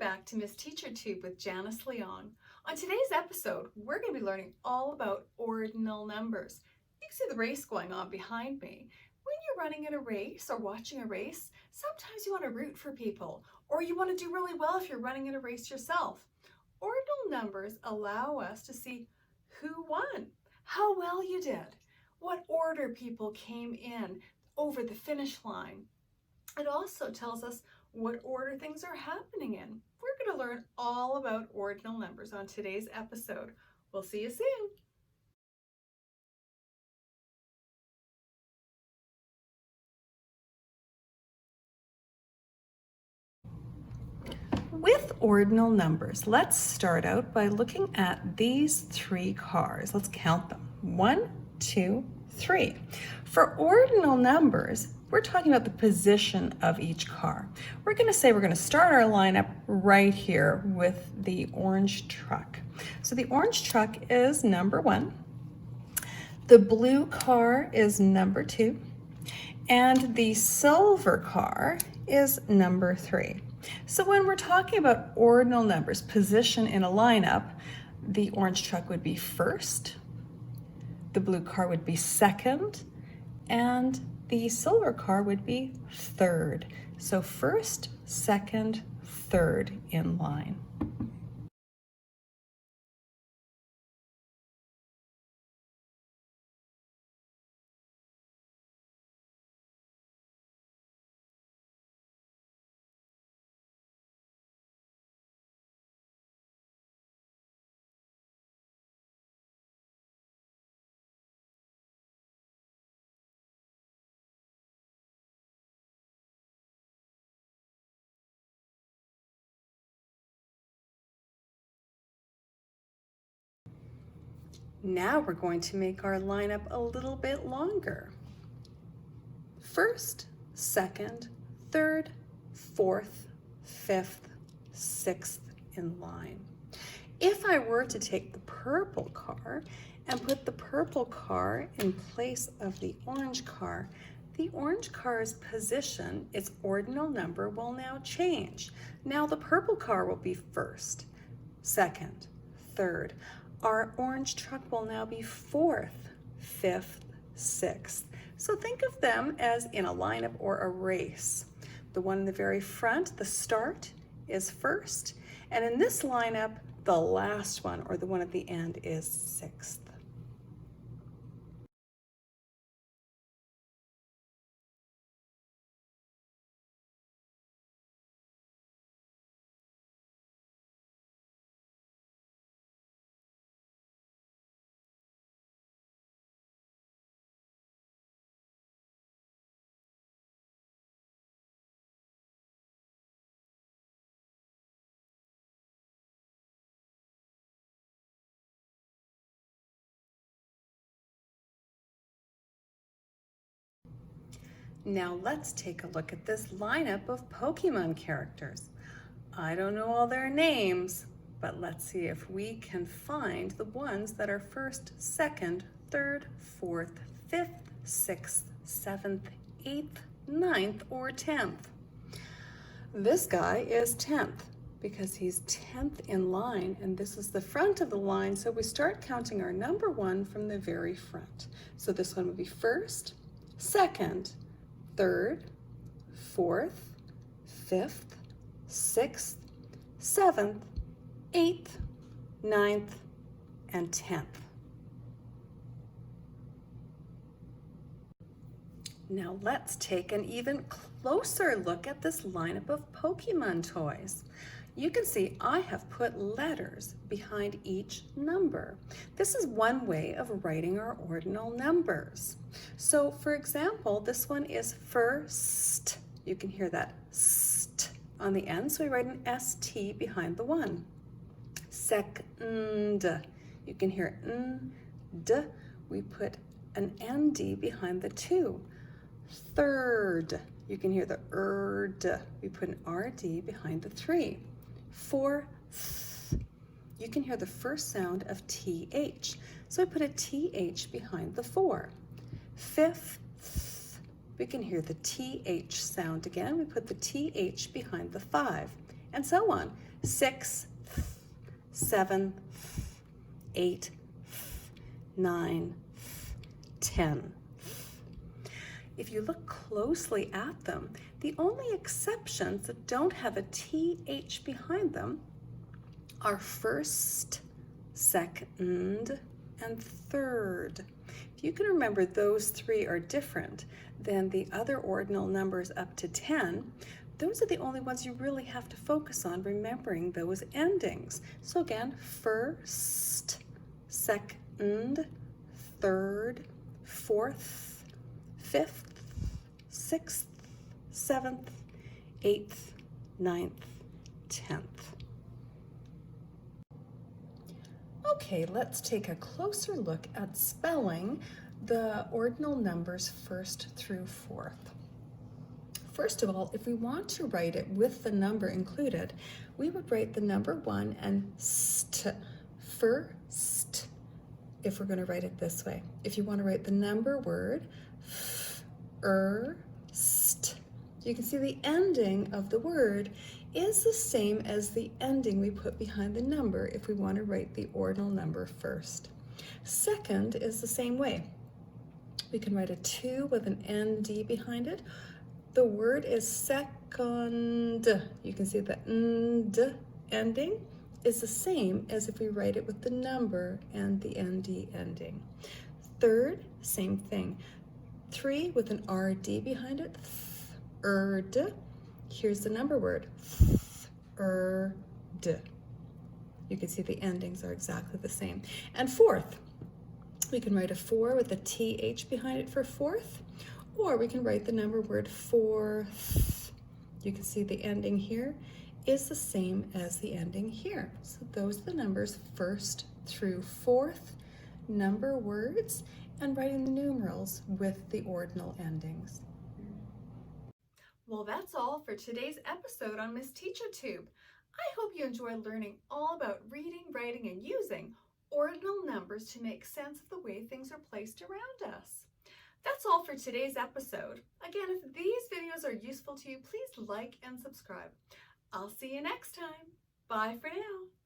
back to Miss Teacher Tube with Janice Leon. On today's episode, we're going to be learning all about ordinal numbers. You can see the race going on behind me. When you're running in a race or watching a race, sometimes you want to root for people, or you want to do really well if you're running in a race yourself. Ordinal numbers allow us to see who won, how well you did, what order people came in over the finish line. It also tells us what order things are happening in. We're going to learn all about ordinal numbers on today's episode. We'll see you soon. With ordinal numbers, let's start out by looking at these three cars. Let's count them. 1, 2, 3. For ordinal numbers, we're talking about the position of each car. We're going to start our lineup right here with the orange truck. So the orange truck is number 1. The blue car is number 2. And the silver car is number 3. So when we're talking about ordinal numbers, position in a lineup, the orange truck would be first, the blue car would be second, and the silver car would be third. So first, second, third in line. Now we're going to make our lineup a little bit longer. First, second, third, fourth, fifth, sixth in line. If I were to take the purple car and put the purple car in place of the orange car's position, its ordinal number will now change. Now the purple car will be first, second, third. Our orange truck will now be fourth, fifth, sixth. So think of them as in a lineup or a race. The one in the very front, the start, is first. And in this lineup, the last one, or the one at the end, is sixth. Now let's take a look at this lineup of Pokemon characters. I don't know all their names, but let's see if we can find the ones that are first, second, third, fourth, fifth, sixth, seventh, eighth, ninth, or 10th. This guy is 10th because he's 10th in line, and this is the front of the line, so we start counting our number 1 from the very front. So this one would be first, second, third, fourth, fifth, sixth, seventh, eighth, ninth, and 10th. Now let's take an even closer look at this lineup of Pokemon toys. You can see I have put letters behind each number. This is one way of writing our ordinal numbers. So for example, this one is first. You can hear that st on the end, so we write an ST behind the 1. Second, you can hear d. We put an ND behind the 2. Third, you can hear the d. We put an RD behind the 3. Fourth, you can hear the first sound of TH. So I put a TH behind the 4. Fifth, we can hear the TH sound again. We put the TH behind the 5, and so on. 6th, 7th, 8th, 9th, 10th. If you look closely at them, the only exceptions that don't have a TH behind them are first, second, and third. If you can remember those three are different than the other ordinal numbers up to 10, those are the only ones you really have to focus on, remembering those endings. So again, first, second, third, fourth, fifth, 6th, 7th, 8th, 9th, 10th. Okay, let's take a closer look at spelling the ordinal numbers 1st through 4th. First of all, if we want to write it with the number included, we would write the number 1 and st, first, if we're going to write it this way. If you want to write the number word, st, you can see the ending of the word is the same as the ending we put behind the number if we want to write the ordinal number first. Second is the same way. We can write a 2 with an ND behind it. The word is second. You can see the ND ending is the same as if we write it with the number and the ND ending. Third, same thing. 3 with an RD behind it, third. Here's the number word, third. You can see the endings are exactly the same. And fourth, we can write a 4 with a TH behind it for fourth, or we can write the number word fourth. You can see the ending here is the same as the ending here. So those are the numbers 1st through 4th number words, and writing the numerals with the ordinal endings. Well, that's all for today's episode on Miss Teacher Tube. I hope you enjoyed learning all about reading, writing, and using ordinal numbers to make sense of the way things are placed around us. That's all for today's episode. Again, if these videos are useful to you, please like and subscribe. I'll see you next time. Bye for now.